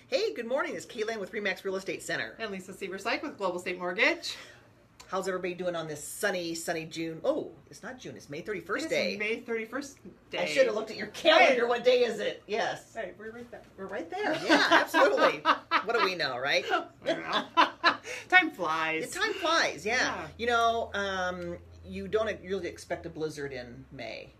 Hey, good morning. It's Kaylan with Remax Real Estate Center. And Lisa Seversyke with Global State Mortgage. How's everybody doing on this sunny June? Oh, it's not June. It's May 31st day. It's May 31st day. I should have looked at your calendar. What day is it? Yes. Hey, we're right there. We're right there. Yeah, absolutely. What do we know, right? I don't know. Time flies. The time flies, yeah. You know, you don't really expect a blizzard in May.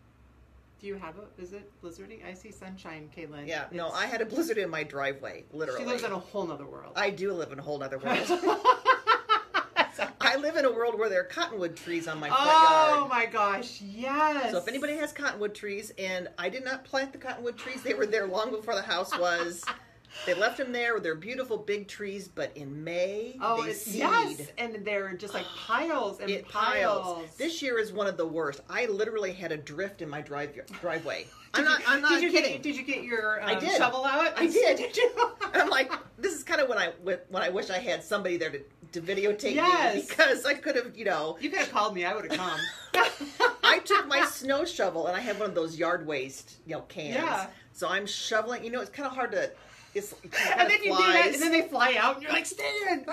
Do you have a, is it blizzarding? I see sunshine, Caitlin. Yeah, no, I had a blizzard in my driveway, literally. She lives in a whole nother world. I do live in a whole nother world. I live in a world where there are cottonwood trees on my front yard. Oh my gosh, yes. So if anybody has cottonwood trees, and I did not plant the cottonwood trees, they were there long before the house was. They left them there. They're beautiful big trees, but in May, they seed. Yes, and they're just like piles and piles. This year is one of the worst. I literally had a drift in my driveway. I'm not kidding. Did you get your I did. shovel out? I did. Did you? And I'm like, this is kind of when I wish I had somebody there to videotape yes. me, because I could have, You could have called me. I would have come. I took my snow shovel, and I have one of those yard waste, cans. Yeah. So I'm shoveling. It's kind of hard to. It and then you do that, and then they fly out, and you're like, stand!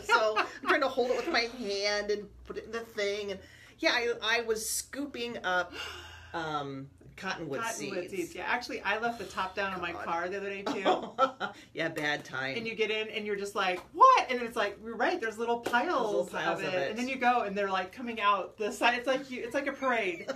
So I'm trying to hold it with my hand and put it in the thing, and I was scooping up cottonwood seeds. Yeah, actually, I left the top down on my car the other day too. Yeah, bad time. And you get in, and you're just like, what? And then it's like, you're right. There's little piles of it, and then you go, and they're like coming out the side. It's like a parade.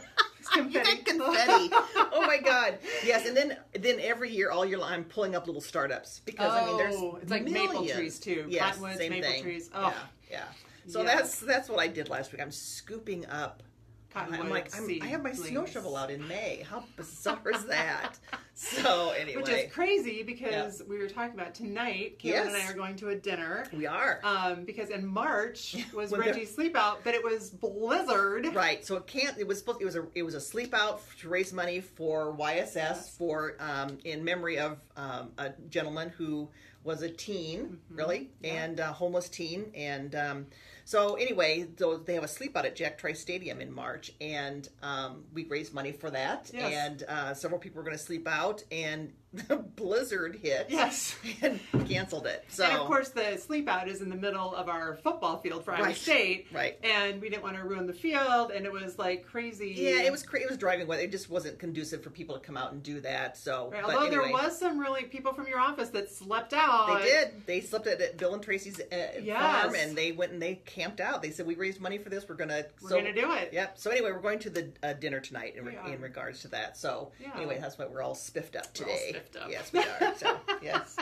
You got confetti. Oh my God. Yes, and then every year, all year long, I'm pulling up little startups because there's it's like millions. maple trees too. Yes, Cottonwoods, same maple thing. trees. Oh, yeah. So that's what I did last week. I'm scooping up. Cottonwood I'm like, I have my snow shovel out in May. How bizarre is that? So anyway, which is crazy because we were talking about tonight. Caitlin and I are going to a dinner. We are because in March was Reggie's sleep out, but it was blizzard. Right. So it was a sleep out to raise money for YSS for in memory of a gentleman who was a teen, really, and a homeless teen, and so anyway, they have a sleep out at Jack Trice Stadium in March, and we raised money for that, and several people were going to sleep out, and the blizzard hit, and canceled it. So, and of course, the sleep out is in the middle of our football field for Iowa State, right? And we didn't want to ruin the field, and it was like crazy. Yeah, it was driving weather. It just wasn't conducive for people to come out and do that. So, right. Although there was some really people from your office that slept out. They did. They slept at Bill and Tracy's farm, and they went and they camped out. They said, "We raised money for this. We're gonna do it." Yep. So anyway, we're going to the dinner tonight in regards to that. So anyway, that's why we're all spiffed up today. Yes, we are. So yes.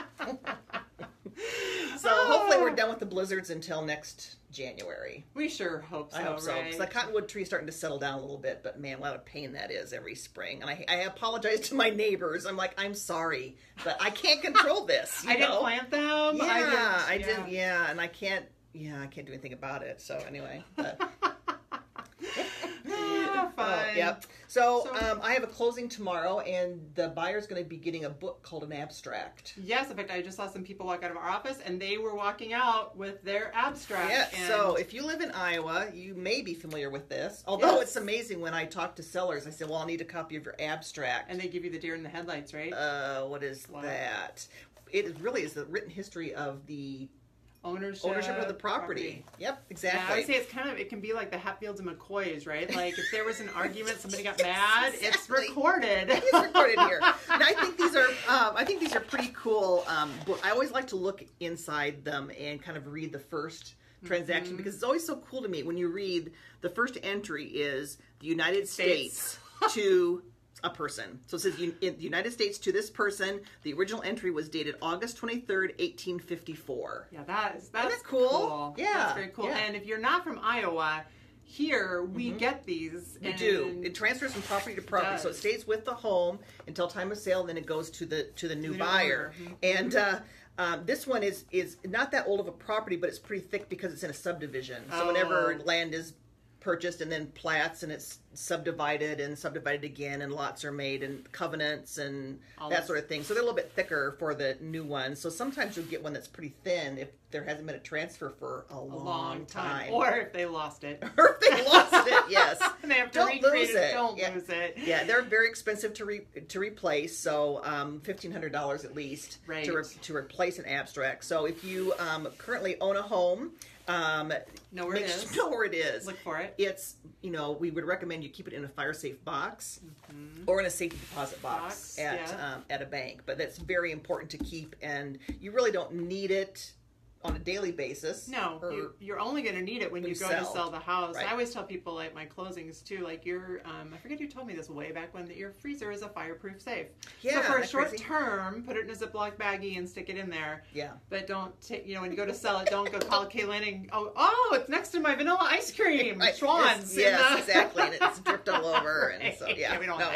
So hopefully we're done with the blizzards until next January. We sure hope so. I hope so. Right? Because the cottonwood tree's starting to settle down a little bit, but man, what a pain that is every spring. And I apologize to my neighbors. I'm like, I'm sorry, but I can't control this. I didn't plant them. Yeah, I didn't. Yeah, and I can't do anything about it. So anyway. But. Fun. Yep. So I have a closing tomorrow, and the buyer's going to be getting a book called an abstract. Yes, in fact, I just saw some people walk out of our office, and they were walking out with their abstract. Yeah. So if you live in Iowa, you may be familiar with this. Although it's amazing when I talk to sellers, I say, "Well, I'll need a copy of your abstract." And they give you the deer in the headlights, right? What is that? It really is the written history of the ownership of the property. Yep, exactly. Yeah, I would say it can be like the Hatfields and McCoys, right? Like if there was an argument, somebody got mad, it's recorded. It's recorded here. And I think these are pretty cool. I always like to look inside them and kind of read the first transaction because it's always so cool to me when you read the first entry is the United States to a person. So it says in the United States to this person. The original entry was dated August 23rd, 1854. Yeah, that's cool. Yeah. That's very cool. Yeah. And if you're not from Iowa, here we get these. You do. It transfers from property to property. So it stays with the home until time of sale, then it goes to the new buyer. And this one is not that old of a property, but it's pretty thick because it's in a subdivision. So whenever land is purchased and then plats and it's subdivided and subdivided again, and lots are made, and covenants and All that of- sort of thing. So they're a little bit thicker for the new ones. So sometimes you'll get one that's pretty thin if there hasn't been a transfer for a long time. Or if they lost it. Or if they lost it, yes. And they have to Don't recreate lose it. it. Don't Yeah. lose it. Yeah, they're very expensive to replace. So $1,500 at least Right. to replace an abstract. So if you currently own a home, Know where it is. know where it is. Look for it. It's, we would recommend you keep it in a fire safe box or in a safety deposit box at a bank. But that's very important to keep, and you really don't need it on a daily basis. No, you're only going to need it when you go to sell the house. Right. I always tell people at my closings too, like I forget who told me this way back when, that your freezer is a fireproof safe. Yeah, so for a that's short crazy. term, put it in a Ziploc baggie and stick it in there. Yeah. But don't when you go to sell it, don't go call Kaylin and it's next to my vanilla ice cream. Right. Schwann's. Yes, exactly. And it's dripped all over. Right. And so, yeah. We don't want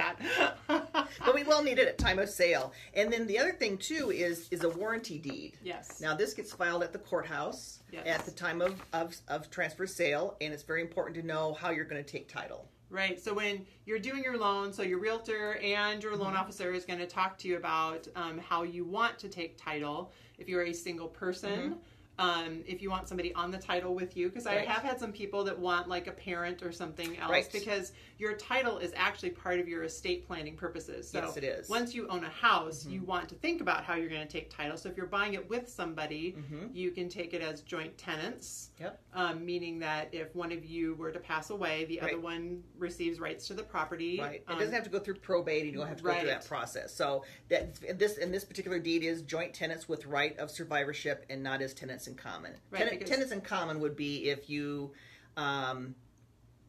that. But we will need it at time of sale. And then the other thing, too, is a warranty deed. Yes. Now, this gets filed at the courthouse at the time of transfer sale, and it's very important to know how you're going to take title. Right. So when you're doing your loan, so your realtor and your loan officer is going to talk to you about how you want to take title. If you're a single person, if you want somebody on the title with you, because I have had some people that want like a parent or something else, because your title is actually part of your estate planning purposes. So yes, it is. Once you own a house, you want to think about how you're going to take title. So if you're buying it with somebody, you can take it as joint tenants, meaning that if one of you were to pass away, the other one receives rights to the property. Right. It doesn't have to go through probate. You don't have to go through that process. So this particular deed is joint tenants with right of survivorship and not as tenants in common. Right, tenants in common would be if you,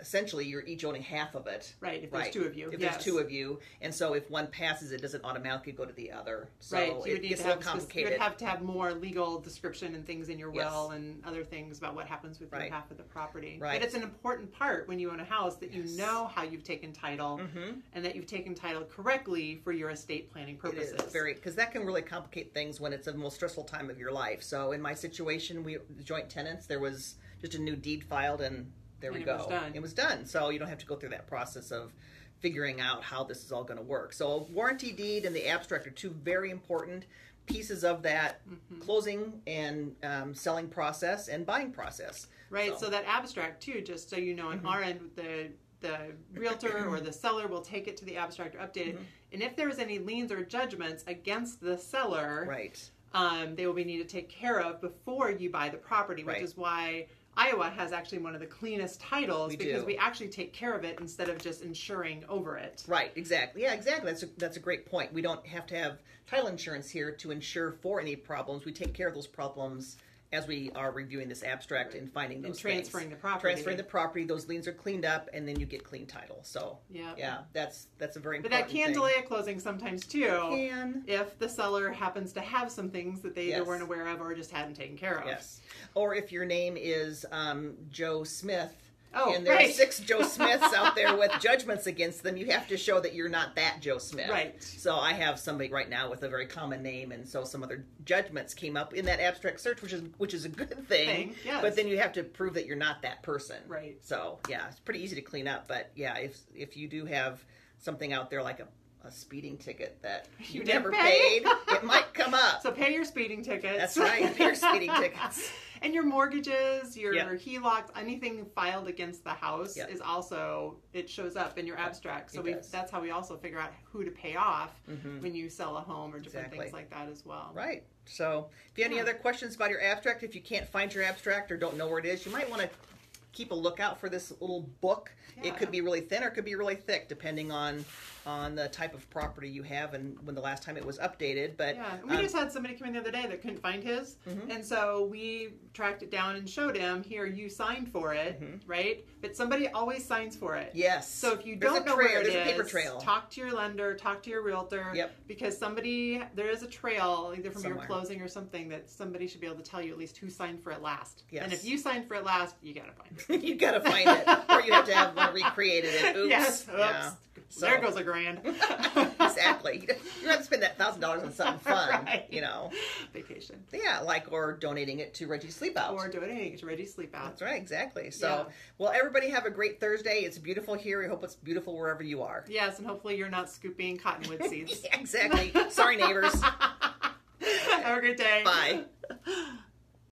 essentially, you're each owning half of it. Right, if there's two of you. If there's two of you. And so if one passes, it doesn't automatically go to the other. So right, you would it gets a little complicated. You would have to have more legal description and things in your will and other things about what happens with your half of the property. Right. But it's an important part when you own a house that you know how you've taken title and that you've taken title correctly for your estate planning purposes. It is because that can really complicate things when it's the most stressful time of your life. So in my situation, we joint tenants, there was just a new deed filed, and there we go. It was done. So you don't have to go through that process of figuring out how this is all going to work. So warranty deed and the abstract are two very important pieces of that closing and selling process and buying process. Right. So that abstract too, just so you know, on our end, the realtor or the seller will take it to the abstract or update it. And if there's any liens or judgments against the seller, they will be needed to take care of before you buy the property, which is why Iowa has actually one of the cleanest titles because we actually take care of it instead of just insuring over it. Right, exactly. Yeah, exactly. That's a great point. We don't have to have title insurance here to insure for any problems. We take care of those problems as we are reviewing this abstract and finding those transferring things. the property. Transferring the property, those liens are cleaned up, and then you get clean title. So yeah, that's a very important But that can thing. delay a closing sometimes too. If the seller happens to have some things that they either weren't aware of or just hadn't taken care of. Yes. Or if your name is Joe Smith. Oh, and there are 6 Joe Smiths out there with judgments against them, you have to show that you're not that Joe Smith. Right. So I have somebody right now with a very common name, and so some other judgments came up in that abstract search, which is a good thing. Yes. But then you have to prove that you're not that person. Right. So yeah, it's pretty easy to clean up. But yeah, if you do have something out there like a speeding ticket that you never paid, it might come up. So pay your speeding tickets. That's right, pay your speeding tickets. And your mortgages, your HELOCs, anything filed against the house is also, it shows up in your abstract. So that's how we also figure out who to pay off when you sell a home or different things like that as well. Right. So if you have any other questions about your abstract, if you can't find your abstract or don't know where it is, you might want to keep a lookout for this little book. It could be really thin or it could be really thick, depending on the type of property you have and when the last time it was updated. But we just had somebody come in the other day that couldn't find his, and so we tracked it down and showed him, here, you signed for it, right? But somebody always signs for it. Yes. So if you don't know where it is, a paper trail. Talk to your lender, talk to your realtor, because there is a trail, either from your closing or something, that somebody should be able to tell you at least who signed for it last. Yes. And if you signed for it last, you gotta find it. You gotta find it, or you have to have one recreated. And oops. Yes. Oops. Yeah. So there goes $1,000. Exactly. You don't have to spend that $1,000 on something fun, Right. Vacation. Yeah, or donating it to Reggie's Sleep Out. Or donating it to Reggie's Sleep Out. That's right, exactly. So, well, everybody have a great Thursday. It's beautiful here. We hope it's beautiful wherever you are. Yes, and hopefully you're not scooping cottonwood seeds. Exactly. Sorry, neighbors. Have a great day. Bye.